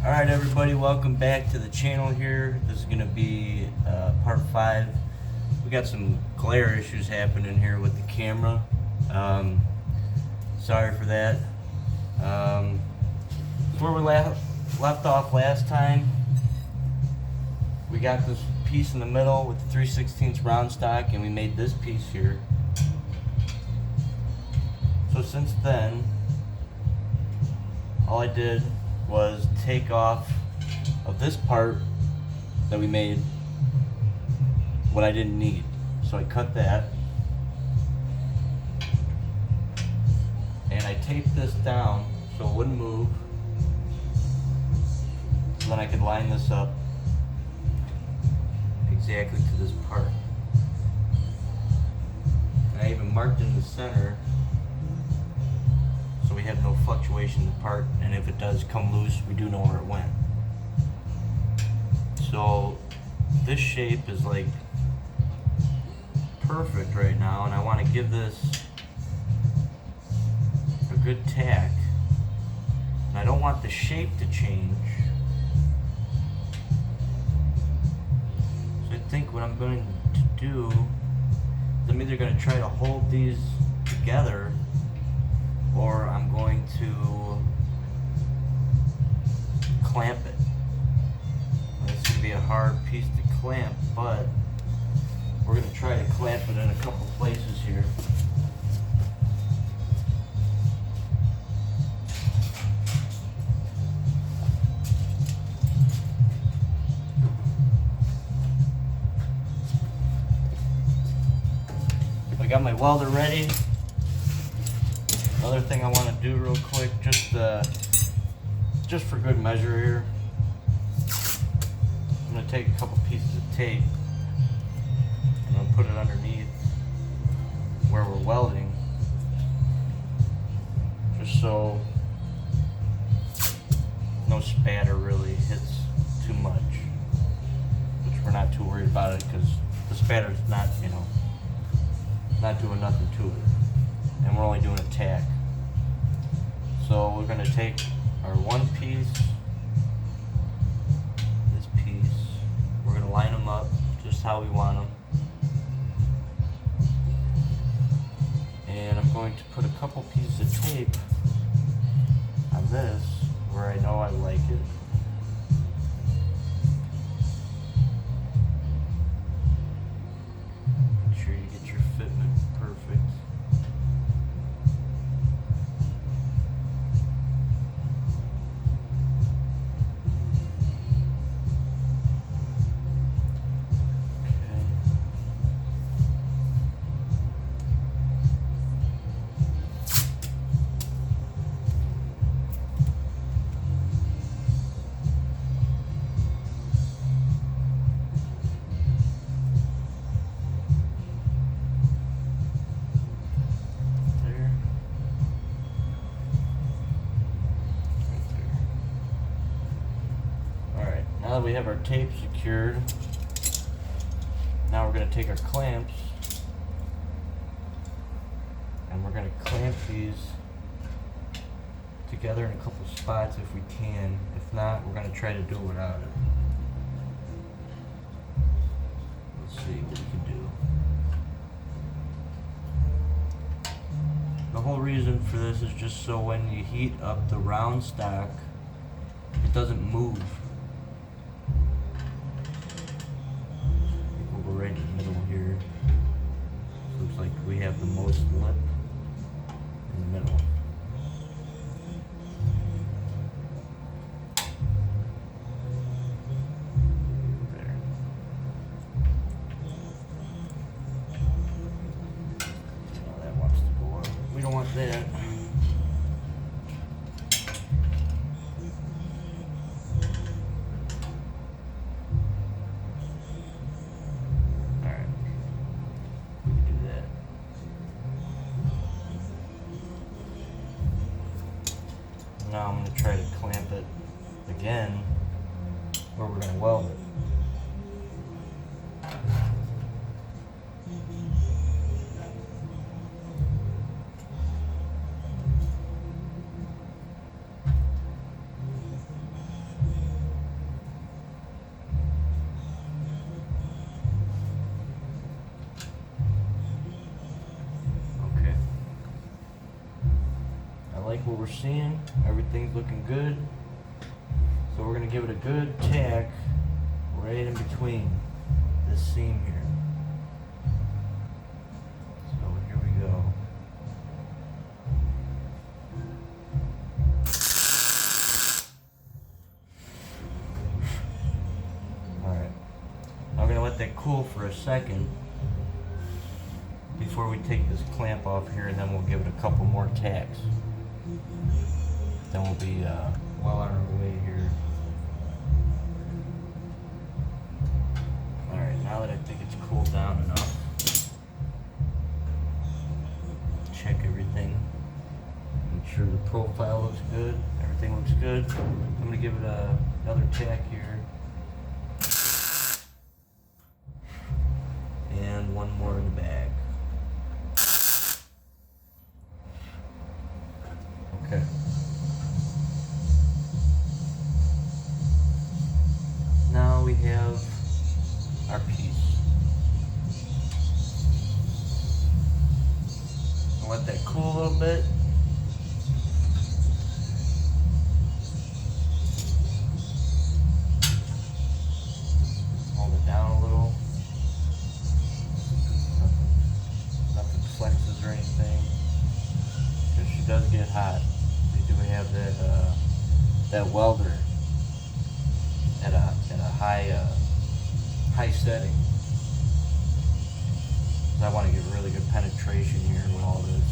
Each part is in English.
Alright everybody, welcome back to the channel here. This is going to be part 5. We got some glare issues happening here with the camera. Sorry for that. Where we left off last time, we got this piece in the middle with the 3/16 round stock, and we made this piece here. So since then, all I did was take off of this part that we made what I didn't need. So I cut that, and I taped this down so it wouldn't move, so then I could line this up exactly to this part. And I even marked in the center so we have no fluctuation in the part, and if it does come loose, we do know where it went. So this shape is like perfect right now, and I want to give this a good tack, and I don't want the shape to change. So I think what I'm going to do is I'm either going to try to hold these together, or I'm going to clamp it. It's going to be a hard piece to clamp, but we're going to try to clamp it in a couple places here. I got my welder ready. Another thing I want to do real quick, just for good measure here, I'm going to take a couple pieces of tape and I'm going to put it underneath where we're welding, just so no spatter really hits too much, which we're not too worried about it because the spatter's not, not doing nothing to it, and we're only doing a tack. So we're going to take our one piece, this piece, we're going to line them up just how we want them, and I'm going to put a couple pieces of tape on this where I know I like it. Make sure you get your fitment perfect. Now that we have our tape secured, now we're going to take our clamps and we're going to clamp these together in a couple spots if we can. If not, we're going to try to do it without it. Let's see what we can do. The whole reason for this is just so when you heat up the round stock, it doesn't move. Right in the middle here. Looks like we have the most lip in the middle. There. Now that wants to go up. We don't want that. Now I'm going to try to clamp it again where we're going to weld it. seeing. Everything's looking good. So we're gonna give it a good tack right in between this seam here. So here we go. Alright. I'm gonna let that cool for a second before we take this clamp off here, and then we'll give it a couple more tacks. Then we'll be well on our way here. Alright, now that I think it's cooled down enough, check everything. Make sure the profile looks good, everything looks good. I'm going to give it another tack here. And one more in the bag. Okay. Now we have our piece. I'll let that cool a little bit. Hold it down a little. Nothing flexes or anything. Because she does get hot. We do have that welder at a high setting. I want to get really good penetration here with all this.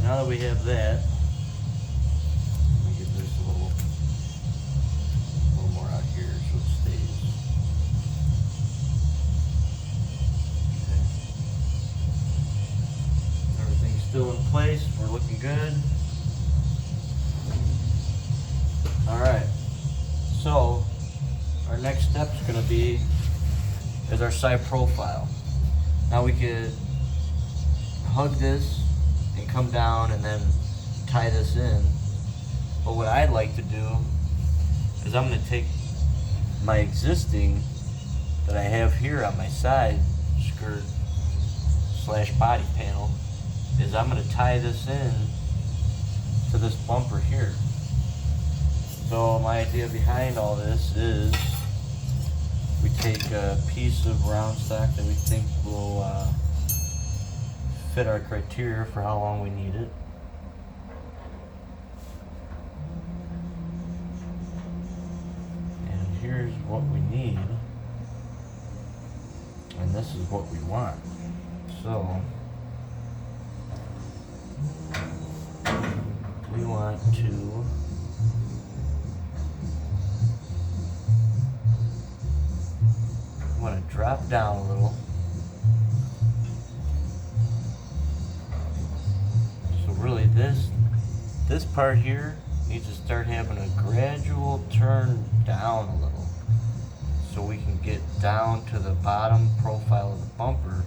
Now that we have that, let me give this a little more out here so it stays. Okay. Everything's still in place. We're looking good. Alright, so our next step is going to be our side profile. Now we could hug this and come down and then tie this in. But what I'd like to do is I'm going to take my existing that I have here on my side skirt / body panel, is I'm going to tie this in to this bumper here. So my idea behind all this is we take a piece of round stock that we think will fit our criteria for how long we need it. And here's what we need. And this is what we want. So we want to drop down a little. Really, this part here needs to start having a gradual turn down a little, so we can get down to the bottom profile of the bumper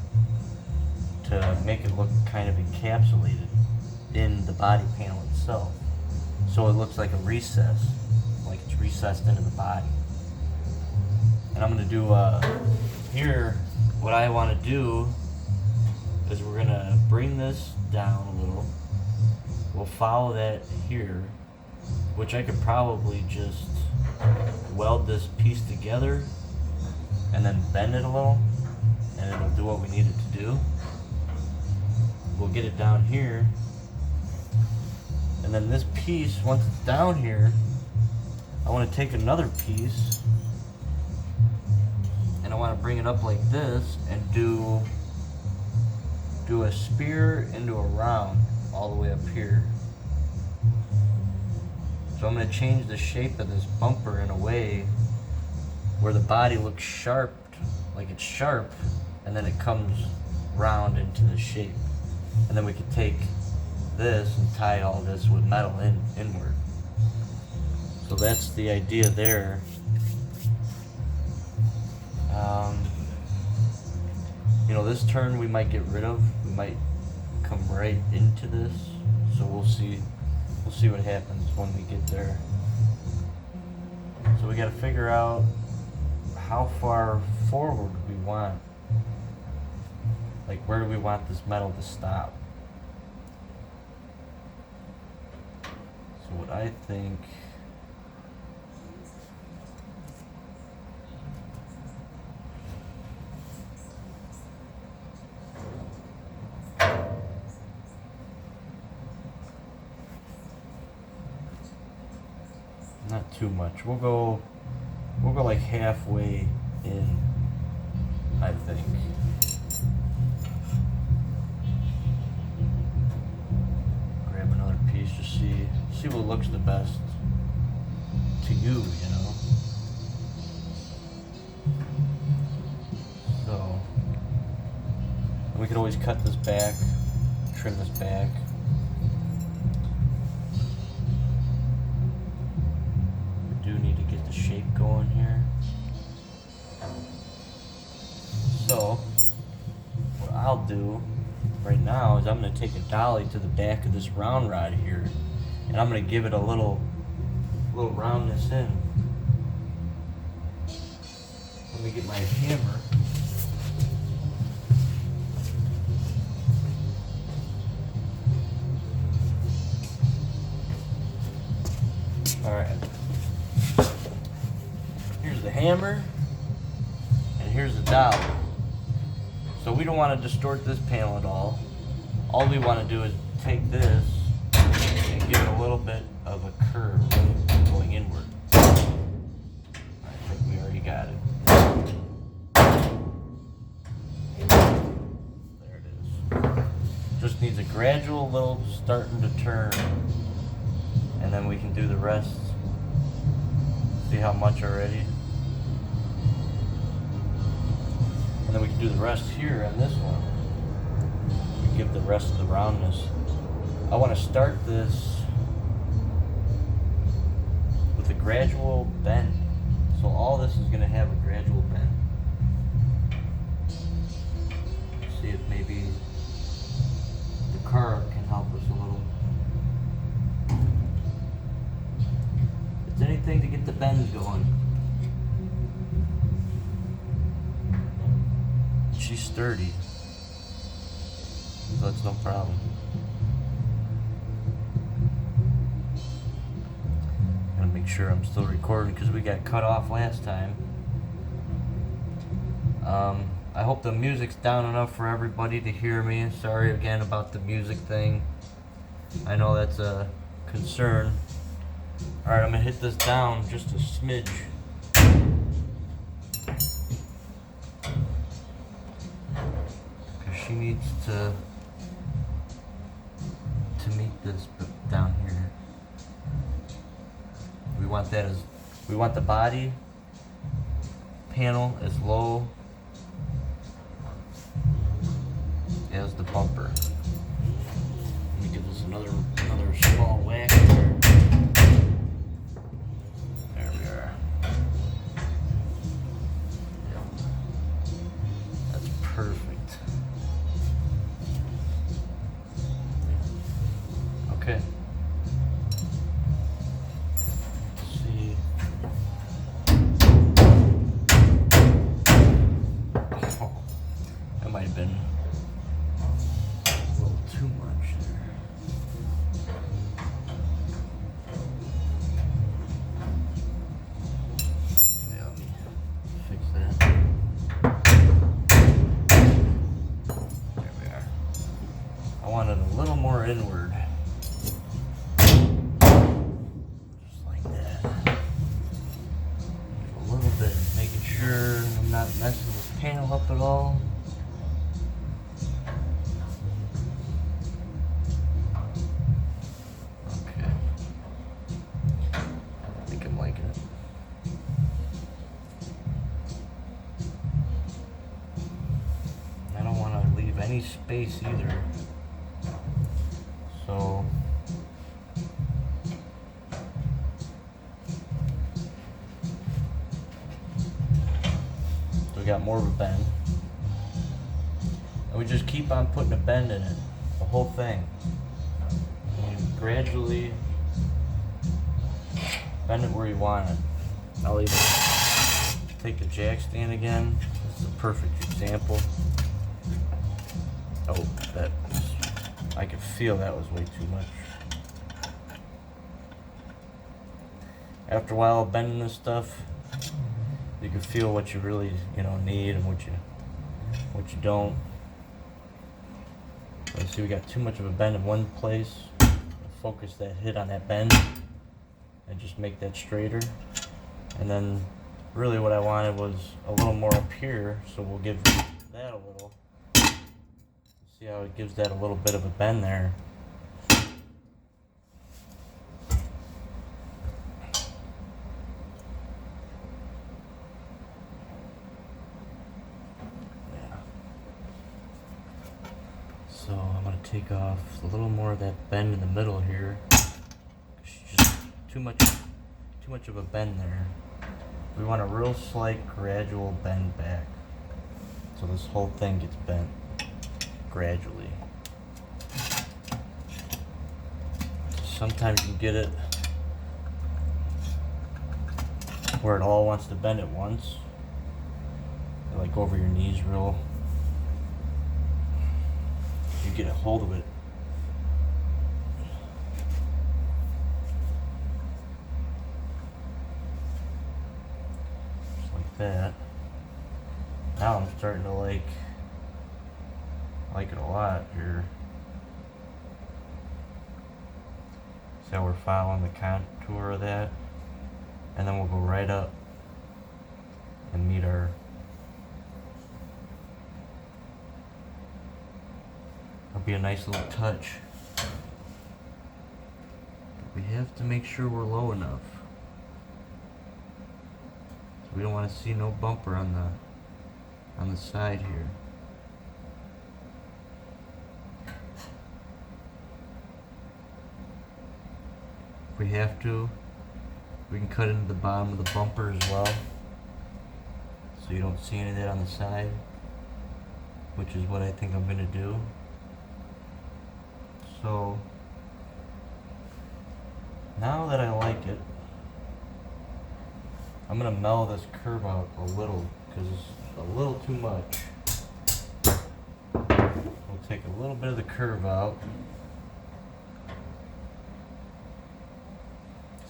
to make it look kind of encapsulated in the body panel itself, so it looks like a recess, like it's recessed into the body. And I'm going to do here, what I want to do is we're going to bring this down a little. We'll follow that here, which I could probably just weld this piece together and then bend it a little, and it'll do what we need it to do. We'll get it down here, and then this piece, once it's down here, I want to take another piece and I want to bring it up like this and do a spear into a round all the way up here. So I'm going to change the shape of this bumper in a way where the body looks sharp, like it's sharp, and then it comes round into the shape. And then we could take this and tie all this with metal inward. So that's the idea there. This turn we might get rid of. We might come right into this. So we'll see. We'll see what happens when we get there. So we got to figure out how far forward we want. Like, where do we want this metal to stop? So what I think, not too much. We'll go like halfway in, I think. Grab another piece to see what looks the best to you, So we could always cut this back, trim this back. We do need to get the shape going here. So what I'll do right now is I'm going to take a dolly to the back of this round rod here, and I'm going to give it a little roundness in. Let me get my hammer. Alright. Here's the hammer, and here's the dolly. So we don't want to distort this panel at all. All we want to do is take this and give it a little bit of a curve going inward. I think we already got it. There it is. Just needs a gradual little starting to turn, and then we can do the rest. See how much already? And then we can do the rest here on this one. We give the rest of the roundness. I want to start this with a gradual bend. So all this is going to have a gradual bend. See if maybe the curve can help us a little. It's anything to get the bends going. She's sturdy, so that's no problem. Gotta make sure I'm still recording because we got cut off last time. I hope the music's down enough for everybody to hear me. Sorry again about the music thing. I know that's a concern. Alright, I'm gonna hit this down just a smidge. She needs to meet this down here. We want the body panel as low as the bumper. Let me give this another small whack here. There we are. That's perfect. Okay. Let's see. Oh, that might have been a little too much there. Yeah, let me fix that. There we are. I want it a little more inward. I'm not messing this panel up at all. Okay. I think I'm liking it. I don't want to leave any space either. So we got more of a bend. And we just keep on putting a bend in it, the whole thing. And you gradually bend it where you want it. I'll even take the jack stand again. This is a perfect example. Oh, I could feel that was way too much. After a while of bending this stuff, you can feel what you really, need and what you don't. Let's see, we got too much of a bend in one place. Focus that hit on that bend and just make that straighter. And then really what I wanted was a little more up here, so we'll give that a little. See how it gives that a little bit of a bend there. So I'm going to take off a little more of that bend in the middle here. Just too much of a bend there. We want a real slight gradual bend back. So this whole thing gets bent gradually. Sometimes you get it where it all wants to bend at once. Like over your knees real. You get a hold of it. Just like that. Now I'm starting to like it a lot here. See how we're following the contour of that? And then we'll go right up and meet our be a nice little touch. But we have to make sure we're low enough. So we don't want to see no bumper on the side here. If we have to, we can cut into the bottom of the bumper as well, so you don't see any of that on the side, which is what I think I'm going to do. So now that I like it, I'm going to mellow this curve out a little because it's a little too much. We'll take a little bit of the curve out.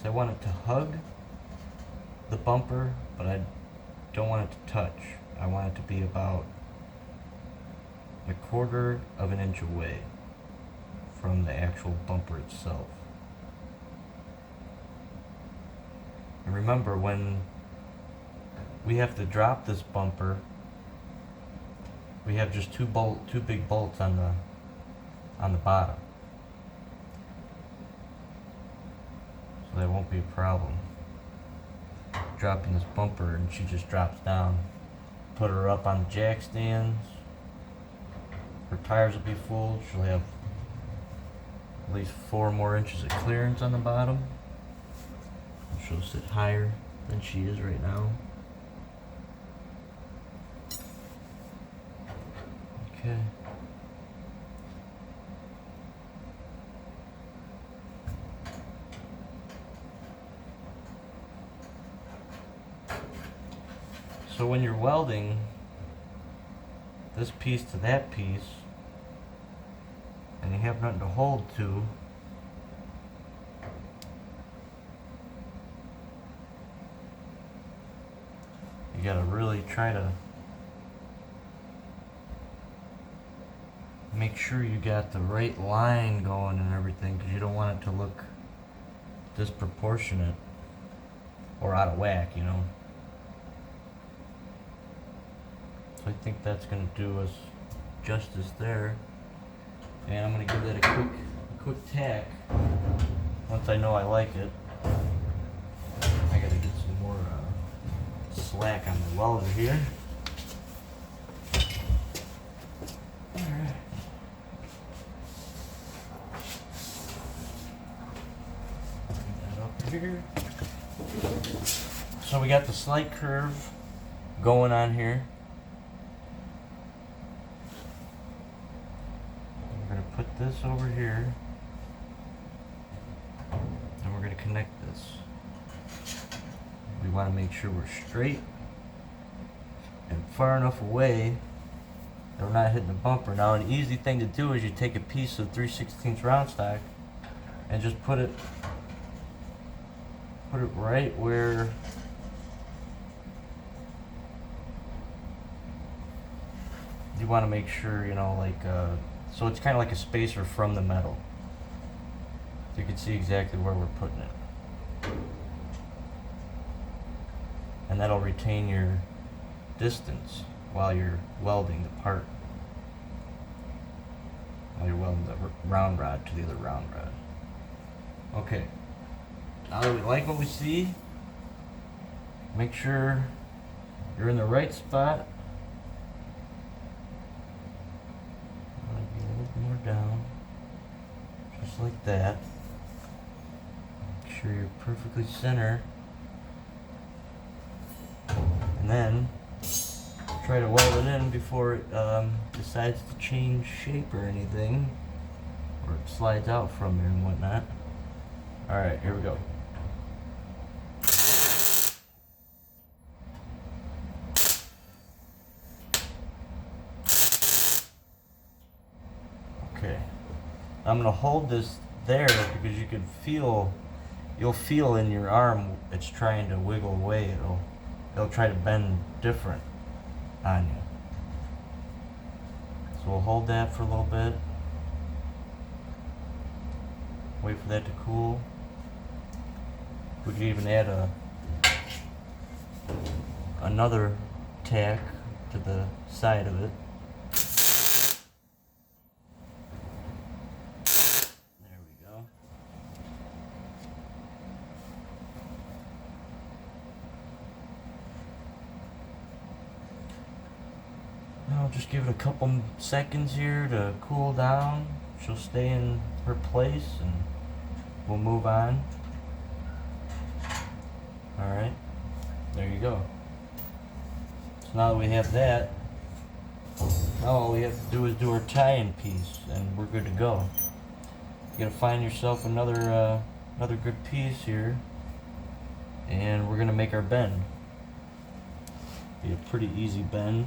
So I want it to hug the bumper, but I don't want it to touch. I want it to be about 1/4 of an inch away from the actual bumper itself. And remember, when we have to drop this bumper, we have just two big bolts on the bottom, so that won't be a problem. Dropping this bumper and she just drops down. Put her up on the jack stands. Her tires will be full. She'll have at least 4 more inches of clearance on the bottom. She'll sit higher than she is right now. Okay. So when you're welding this piece to that piece, and you have nothing to hold to, you gotta really try to make sure you got the right line going and everything, because you don't want it to look disproportionate or out of whack, you know. So I think that's going to do us justice there. And I'm going to give that a quick tack. Once I know I like it, I got to get some more slack on the welder here. Alright. Bring that up here. So we got the slight curve going on here. this over here, and we're going to connect this. We want to make sure we're straight and far enough away that we're not hitting the bumper. Now, an easy thing to do is you take a piece of 3/16 round stock and just put it right where you want to make sure, you know, like, so it's kind of like a spacer from the metal. So you can see exactly where we're putting it. And that'll retain your distance while you're welding the part. While you're welding the round rod to the other round rod. Okay. Now that we like what we see, make sure you're in the right spot. Maybe a little more down. Just like that. Make sure you're perfectly center. And then try to weld it in before it decides to change shape or anything, or it slides out from there and whatnot. Alright, here we go. Okay, I'm gonna hold this there because you can feel, you'll feel in your arm it's trying to wiggle away. It'll try to bend different on you. So we'll hold that for a little bit. Wait for that to cool. We could even add another tack to the side of it. There we go. Now just give it a couple seconds here to cool down. She'll stay in her place and we'll move on. Alright, there you go. So now that we have that, now all we have to do is do our tie-in piece and we're good to go. You gotta find yourself another good piece here, and we're gonna make our bend. Be a pretty easy bend.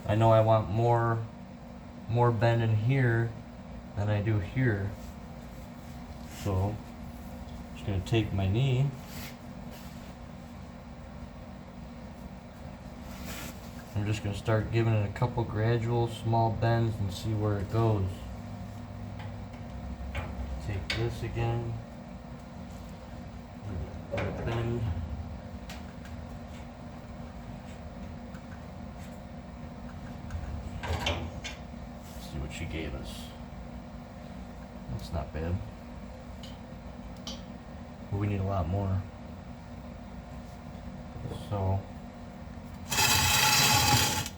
I know I want more bend in here than I do here. So I'm just gonna take my knee. I'm just gonna start giving it a couple gradual small bends and see where it goes. Take this again. Let it bend. See what she gave us. That's not bad. But we need a lot more. So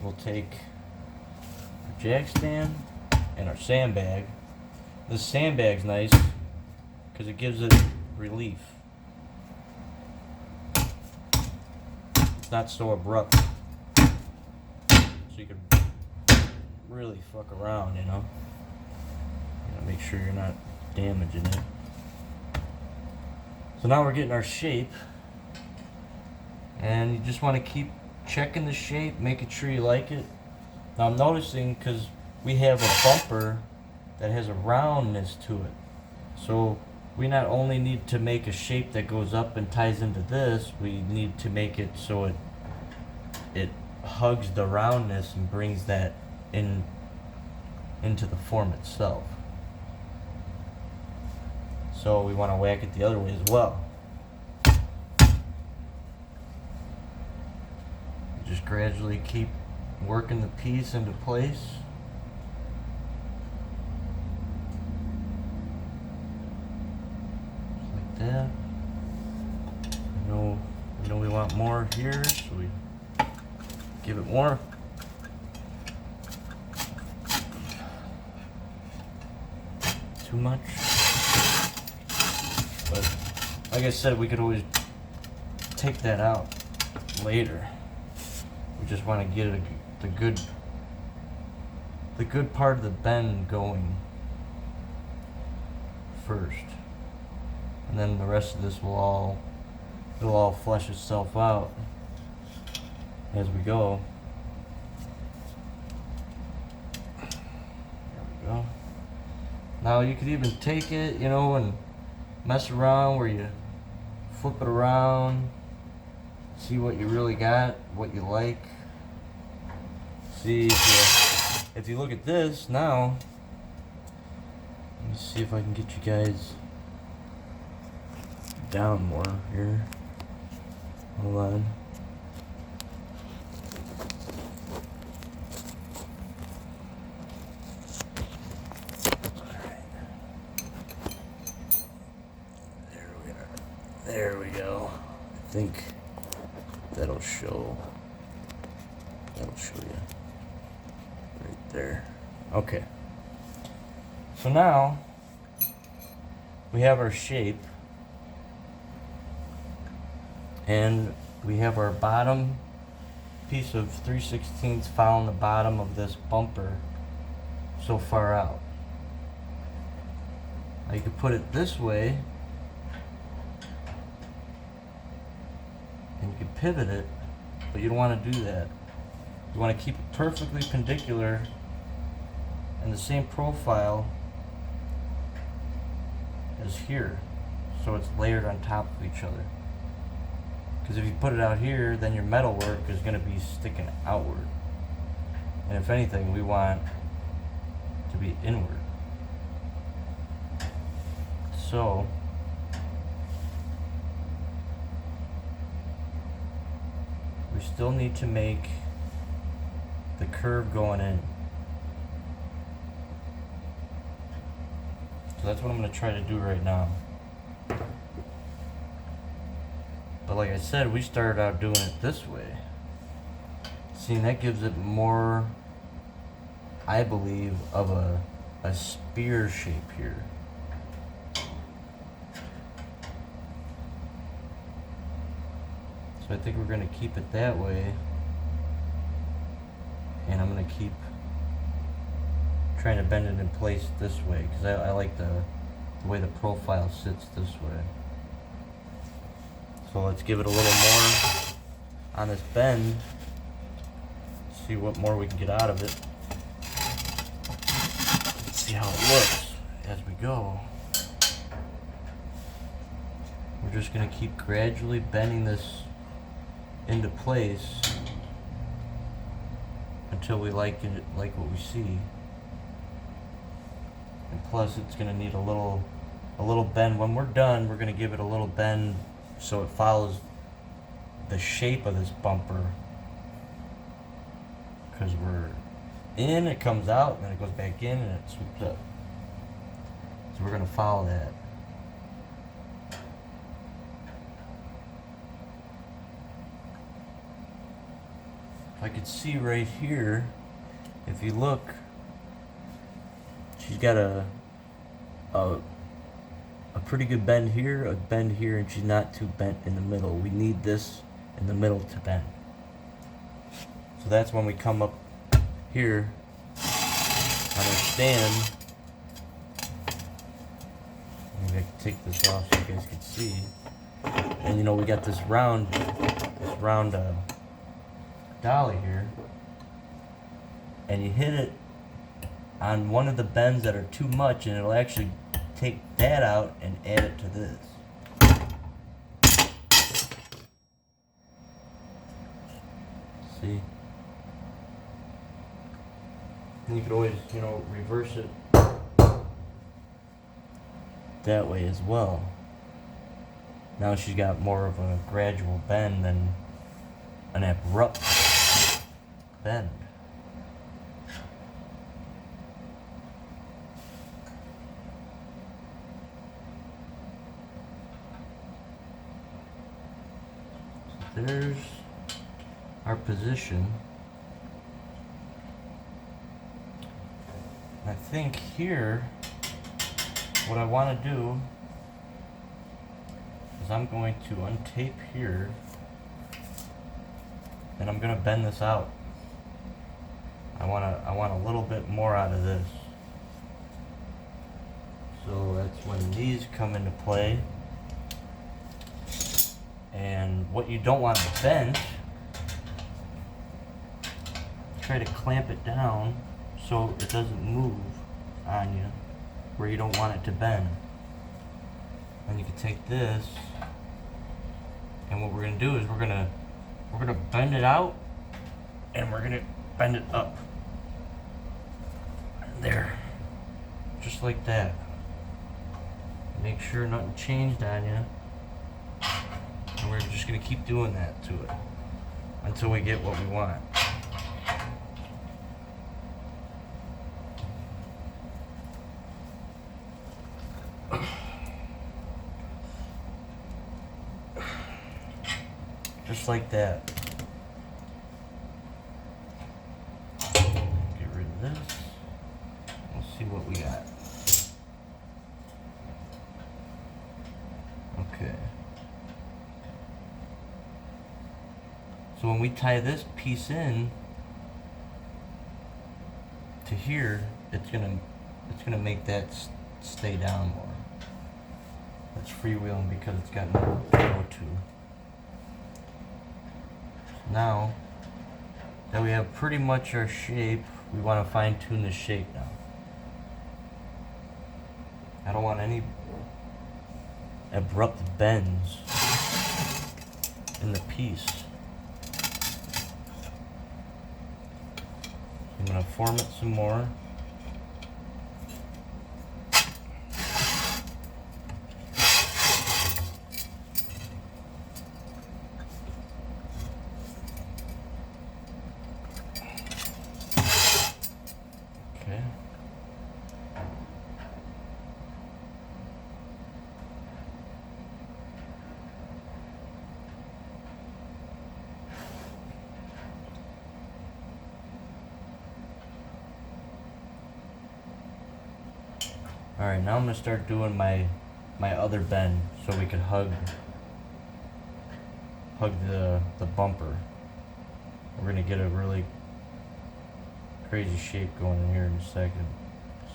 we'll take our jack stand and our sandbag. This sandbag's nice because it gives it relief. It's not so abrupt, so you can really fuck around, you know. You gotta make sure you're not damaging it. So now we're getting our shape, and you just want to keep checking the shape, making sure you like it. Now I'm noticing, because we have a bumper that has a roundness to it, so we not only need to make a shape that goes up and ties into this, we need to make it so it hugs the roundness and brings that into the form itself. So we want to whack it the other way as well. Just gradually keep working the piece into place. Just like that. We know we want more here, so we give it more. Too much. But like I said, we could always take that out later. We just want to get the good part of the bend going first. And then the rest of this will it'll all flesh itself out as we go. There we go. Now you could even take it, you know, and mess around where you flip it around, see what you really got, what you like. See if you look at this now, let me see if I can get you guys down more here. Hold on. There we go. I think that'll show you right there. Okay. So now we have our shape and we have our bottom piece of 3/16 file in the bottom of this bumper so far out. Now you could put it this way and you can pivot it, but you don't want to do that. You want to keep it perfectly perpendicular and the same profile as here, so it's layered on top of each other. Because if you put it out here, then your metal work is going to be sticking outward, and if anything, we want to be inward. So we still need to make the curve going in. So that's what I'm going to try to do right now. But like I said, we started out doing it this way. See, that gives it more, I believe, of a spear shape here. So I think we're going to keep it that way. And I'm going to keep trying to bend it in place this way, because I like the way the profile sits this way. So let's give it a little more on this bend, see what more we can get out of it. Let's see how it looks as we go. We're just going to keep gradually bending this into place until we like what we see. And plus it's going to need a little bend. When we're done, we're going to give it a little bend so it follows the shape of this bumper. Because we're in, it comes out, and then it goes back in and it swoops up. So we're going to follow that. I could see right here, if you look, she's got a pretty good bend here, a bend here, and she's not too bent in the middle. We need this in the middle to bend. So that's when we come up here on our stand. Maybe I can take this off so you guys can see. And you know, we got this round dolly here, and you hit it on one of the bends that are too much, and it'll actually take that out and add it to this. See? And you could always, you know, reverse it that way as well. Now she's got more of a gradual bend than an abrupt bend. So there's our position. I think here, what I want to do is I'm going to untape here, and I'm going to bend this out. I want a little bit more out of this. So that's when these come into play. And what you don't want to bend, try to clamp it down so it doesn't move on you where you don't want it to bend. And you can take this, and what we're gonna do is we're gonna bend it out, and we're gonna bend it up. There, just like that. Make sure nothing changed on you. And we're just gonna keep doing that to it until we get what we want. Just like that. Get rid of this. We'll see what we got. Okay. So when we tie this piece in to here, it's gonna make that stay down more. That's freewheeling because it's got no to go to. Now that we have pretty much our shape, we want to fine tune the shape now. I don't want any abrupt bends in the piece. I'm going to form it some more. Okay. Alright, now I'm going to start doing my other bend so we can hug the bumper. We're going to get a really crazy shape going in here in a second.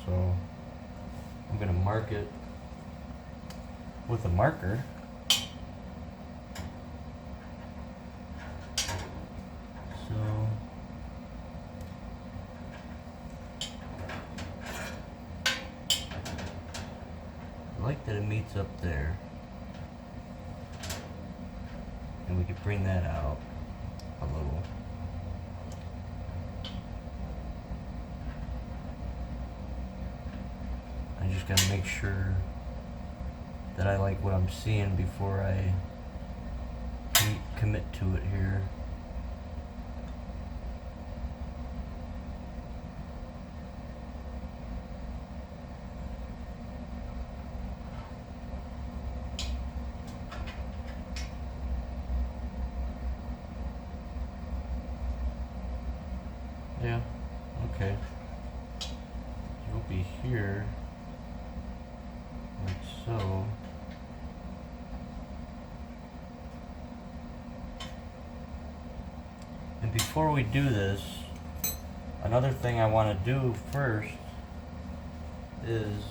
So I'm going to mark it with a marker. So I like that it meets up there, and we could bring that out a little. I just gotta make sure that I like what I'm seeing before I commit to it here. Yeah, okay. You'll be here, like so. And before we do this, another thing I want to do first is,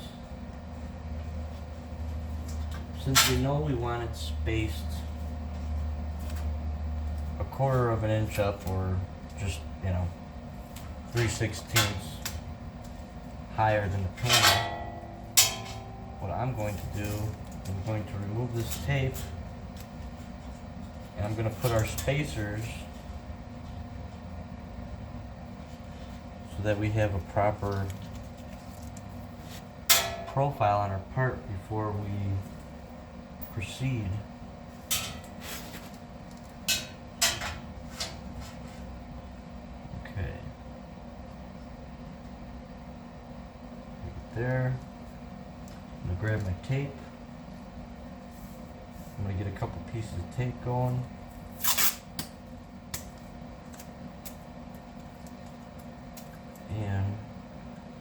since we know we want it spaced a 1/4 of an inch up, or just, 3/16 higher than the panel, what I'm going to do is I'm going to remove this tape, and I'm going to put our spacers so that we have a proper profile on our part before we proceed. Okay. There. I'm going to grab my tape. I'm going to get a couple pieces of tape going. And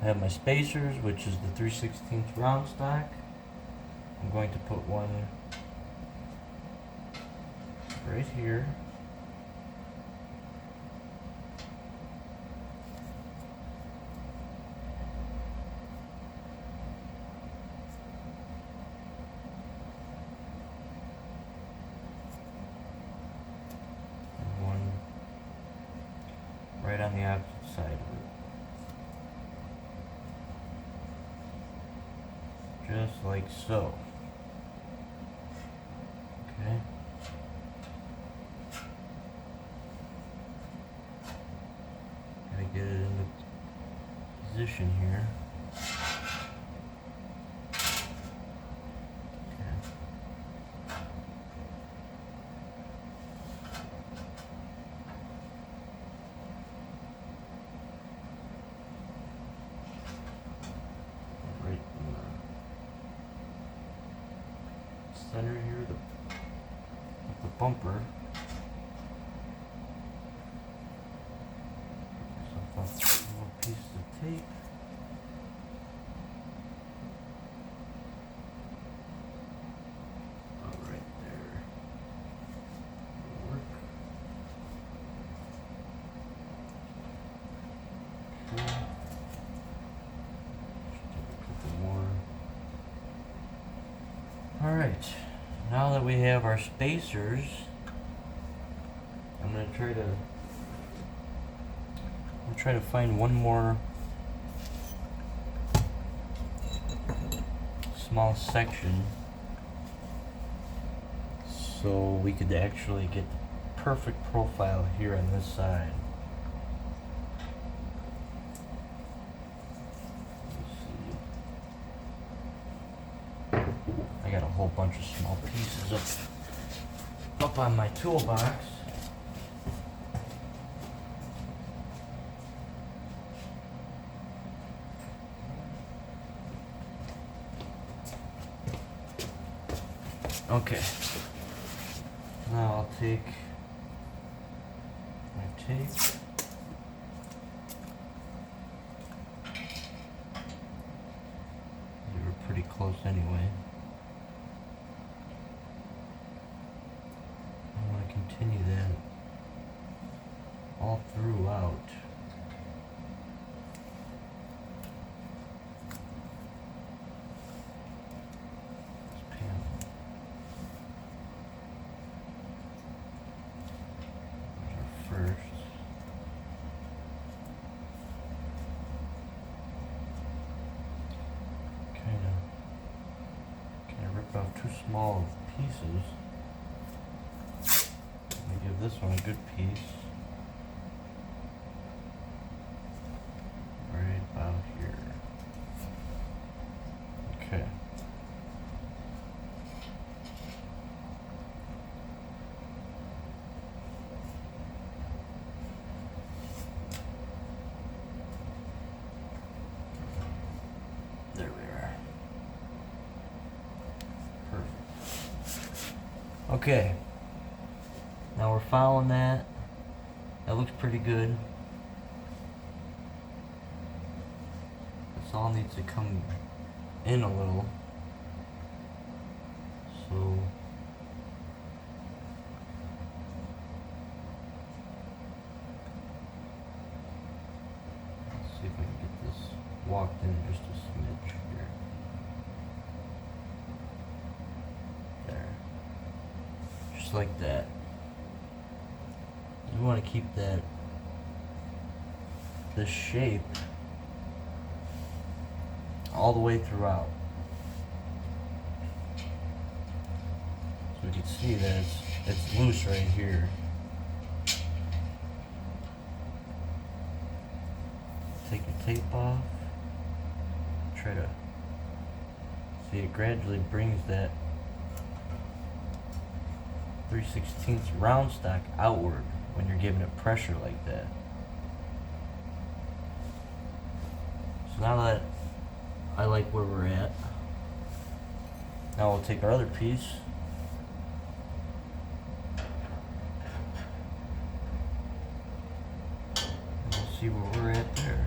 I have my spacers, which is the 3/16 round stock. I'm going to put one right here. right on the opposite side of it. Just like so. Okay. Gotta get it in the position here. Center here, the bumper. A little piece of tape. Oh, right there. That'll work. Okay. Just take a couple more. Alright, now that we have our spacers, I'm going to try to find one more small section so we could actually get the perfect profile here on this side. I got a whole bunch of small pieces up on my toolbox. Okay. Now I'll take my tape. We were pretty close anyway. I want to continue that all throughout. This panel. There's our first. Kind of rip off too small of pieces. Give this one a good piece. Right about here. Okay. There we are. Perfect. Okay. Now we're following that. That looks pretty good. This all needs to come in a little. So let's see if I can get this walked in just a smidge here. There. Just like that. You want to keep this shape all the way throughout. So we can see that it's loose right here. Take the tape off. Try to see it gradually brings that 3/16 round stock outward when you're giving it pressure like that. So now that I like where we're at, now we'll take our other piece and we'll see where we're at there.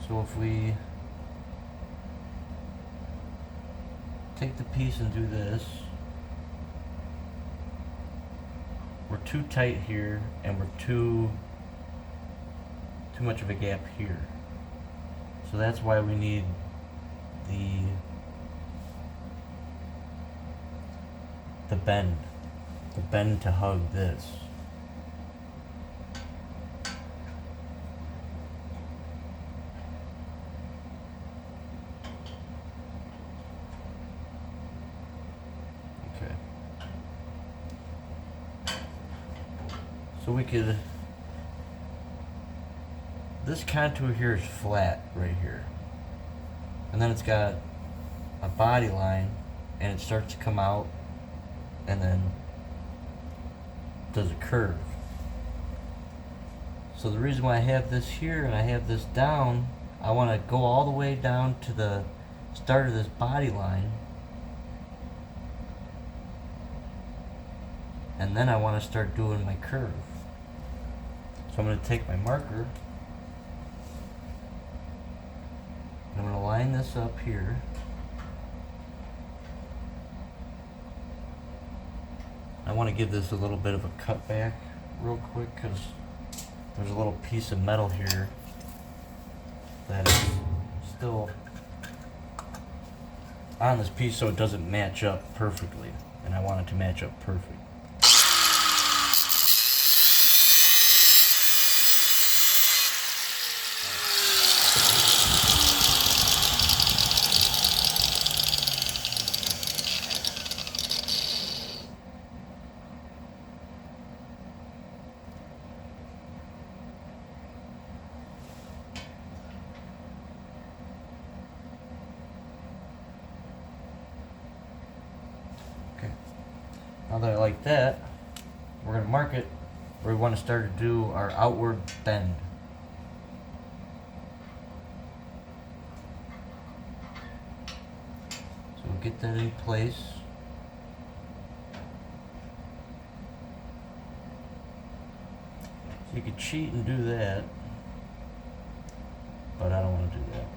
So if we take the piece and do this, we're too tight here and we're too much of a gap here. So that's why we need the bend to hug this. So we could, this contour here is flat right here. And then it's got a body line and it starts to come out and then does a curve. So the reason why I have this here and I have this down, I want to go all the way down to the start of this body line, and then I want to start doing my curve. So I'm going to take my marker and I'm going to line this up here. I want to give this a little bit of a cut back real quick because there's a little piece of metal here that is still on this piece, so it doesn't match up perfectly, and I want it to match up perfect. Now that I like that, we're going to mark it where we want to start to do our outward bend. So we'll get that in place. So you could cheat and do that, but I don't want to do that.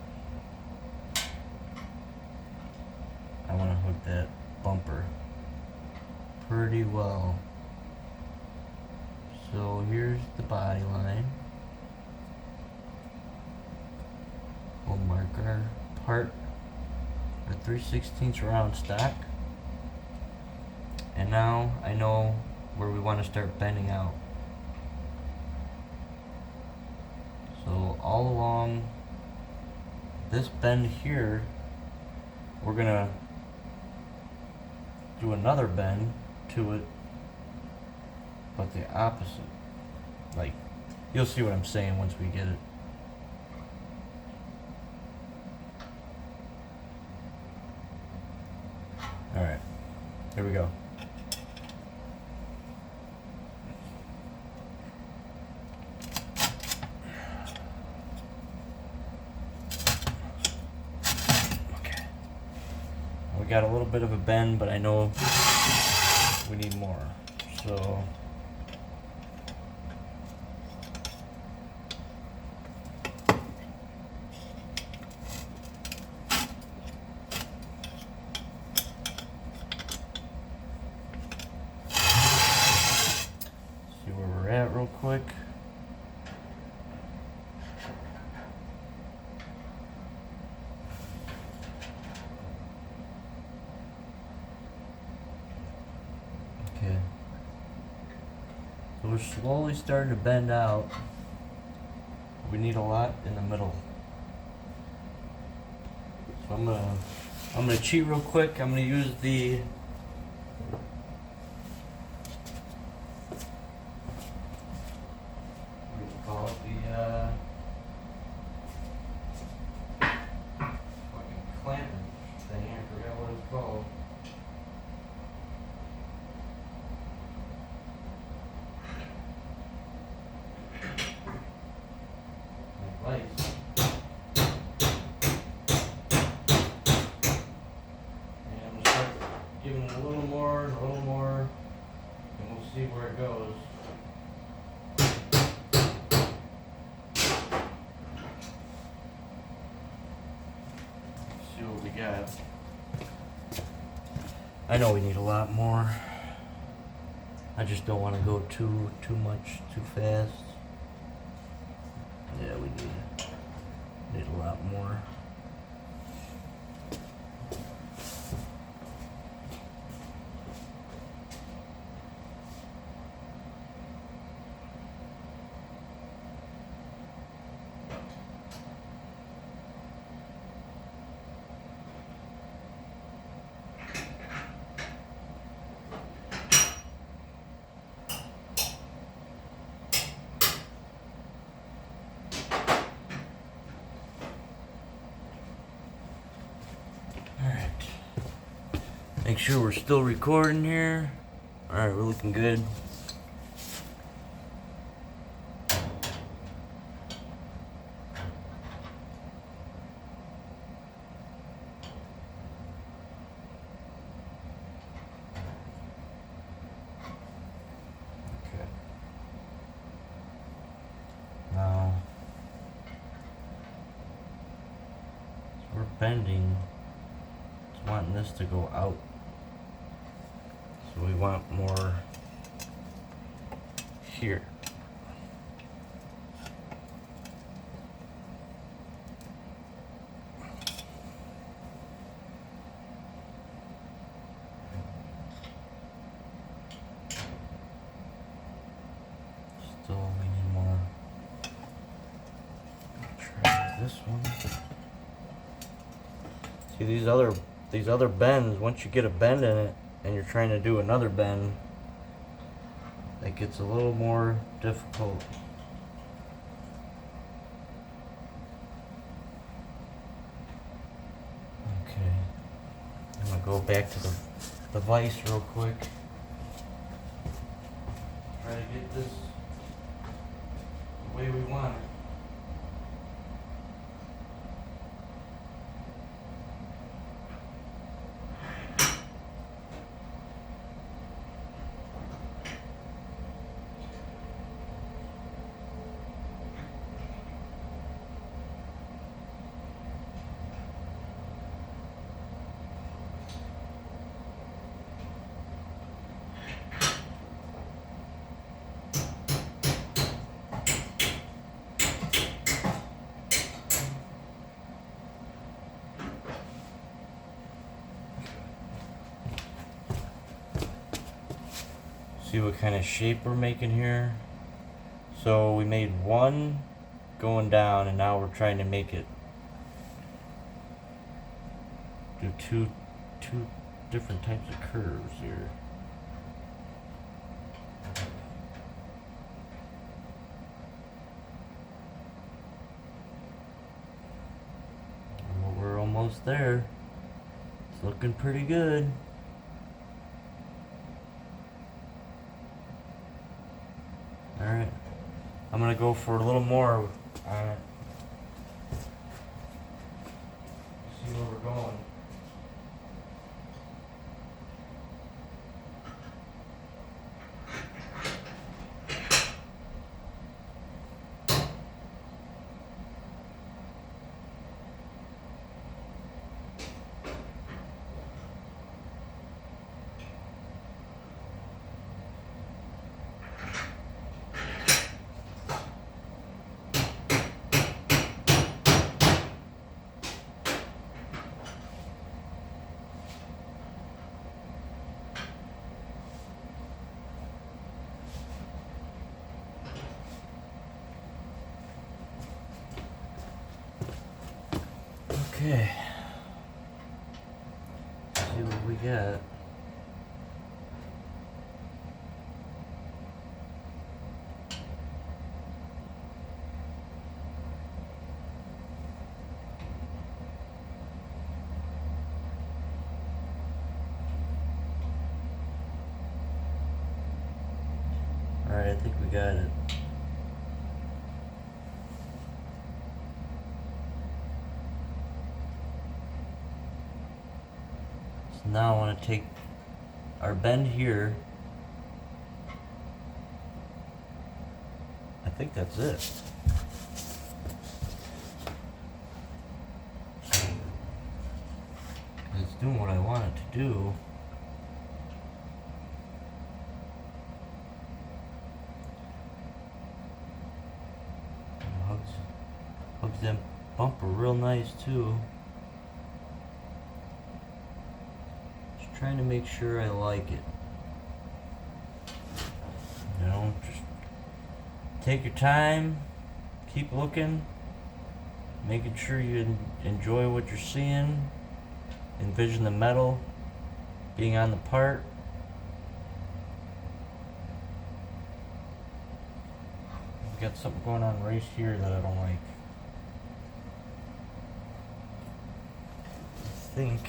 I want to hook that bumper pretty well. So here's the body line. We'll mark our part, our 3/16 round stock. And now I know where we want to start bending out. So all along this bend here, we're gonna do another bend to it, but the opposite. Like, you'll see what I'm saying once we get it. Alright, here we go. Okay. We got a little bit of a bend, but I know we need more. So see where we're at real quick. Okay. So we're slowly starting to bend out. We need a lot in the middle. So I'm gonna cheat real quick. I'm gonna use the what do you call it? The fucking clamp thing. I forgot what it's called. Lights. And I'm gonna start giving it a little more and a little more, and we'll see where it goes. See what we got. I know we need a lot more. I just don't want to go too much too fast. Yeah, we need a lot more. Make sure we're still recording here. Alright, we're looking good. Okay. Now, so we're bending. It's wanting this to go out. So we want more here. Still, we need more. Try this one. See these other bends, once you get a bend in it and you're trying to do another bend, it gets a little more difficult. Okay. I'm gonna go back to the vise real quick. Try to get this the way we want it. See what kind of shape we're making here. So we made one going down and now we're trying to make it do two different types of curves here. Well, we're almost there. It's looking pretty good. Alright, I'm gonna go for a little more on it. See where we're going. Okay. See what we got. Alright, I think we got it. Now I want to take our bend here. I think that's it. It's doing what I want it to do. And hugs them bumper real nice too. Trying to make sure I like it. You know, just take your time, keep looking, making sure you enjoy what you're seeing, envision the metal being on the part. I've got something going on right here that I don't like. I think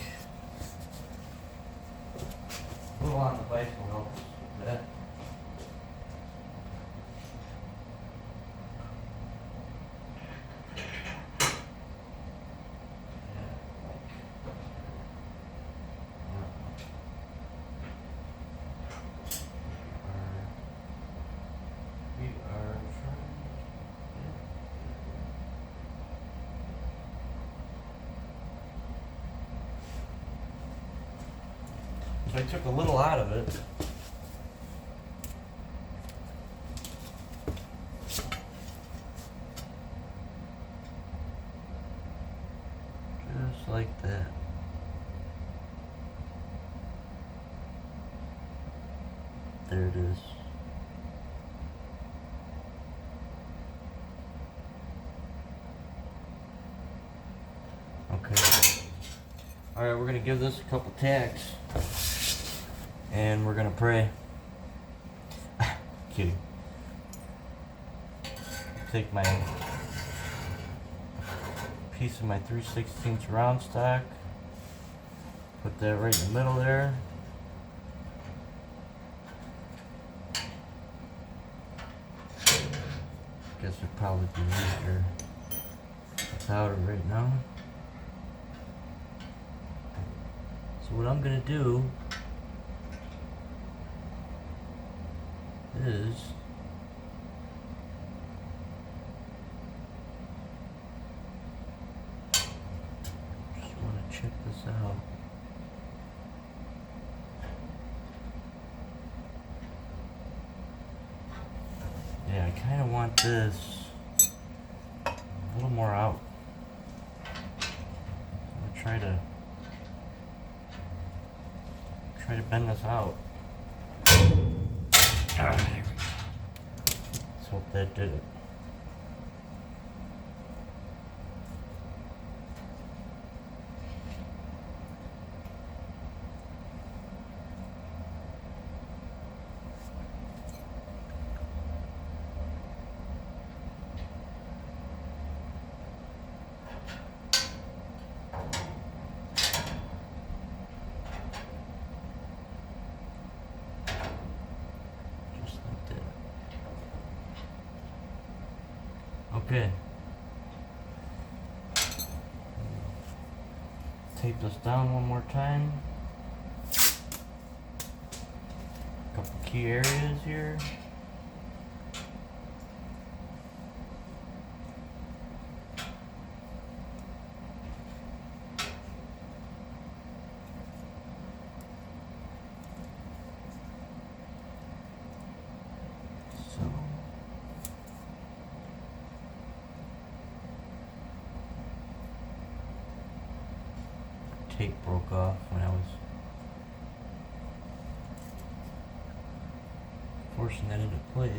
A little on the bicycle helps with that. So I took a little out of it. Just like that. There it is. Okay. Alright, we're going to give this a couple tacks. And we're going to pray. Kidding. Take my piece of my 3/16 round stock. Put that right in the middle there. Guess it'd probably be easier without it right now. So what I'm gonna do is just want to check this out. Yeah, I kind of want this a little more out. I'm gonna try to bend this out. There we go. Let's hope that did it. Okay. Tape this down one more time. Couple key areas here. Tape broke off when I was forcing that into place.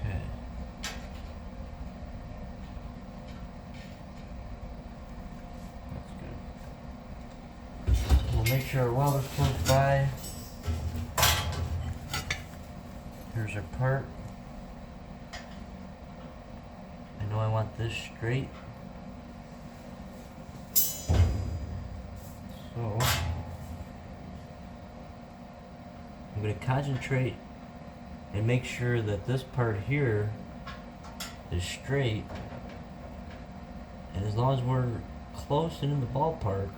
Okay. That's good. We'll make sure our welder's close by. Here's our part. I know I want this straight. So I'm going to concentrate and make sure that this part here is straight. And as long as we're close and in the ballpark,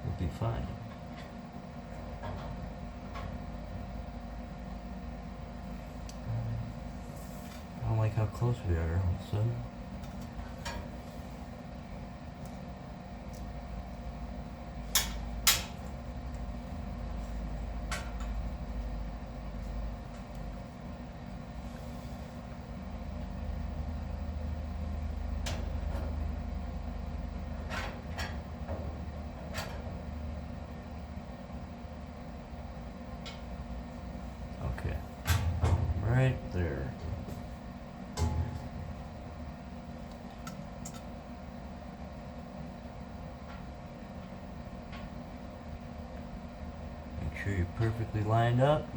we'll be fine. I don't like how close we are all of a sudden. Okay, right there. Make sure you're perfectly lined up.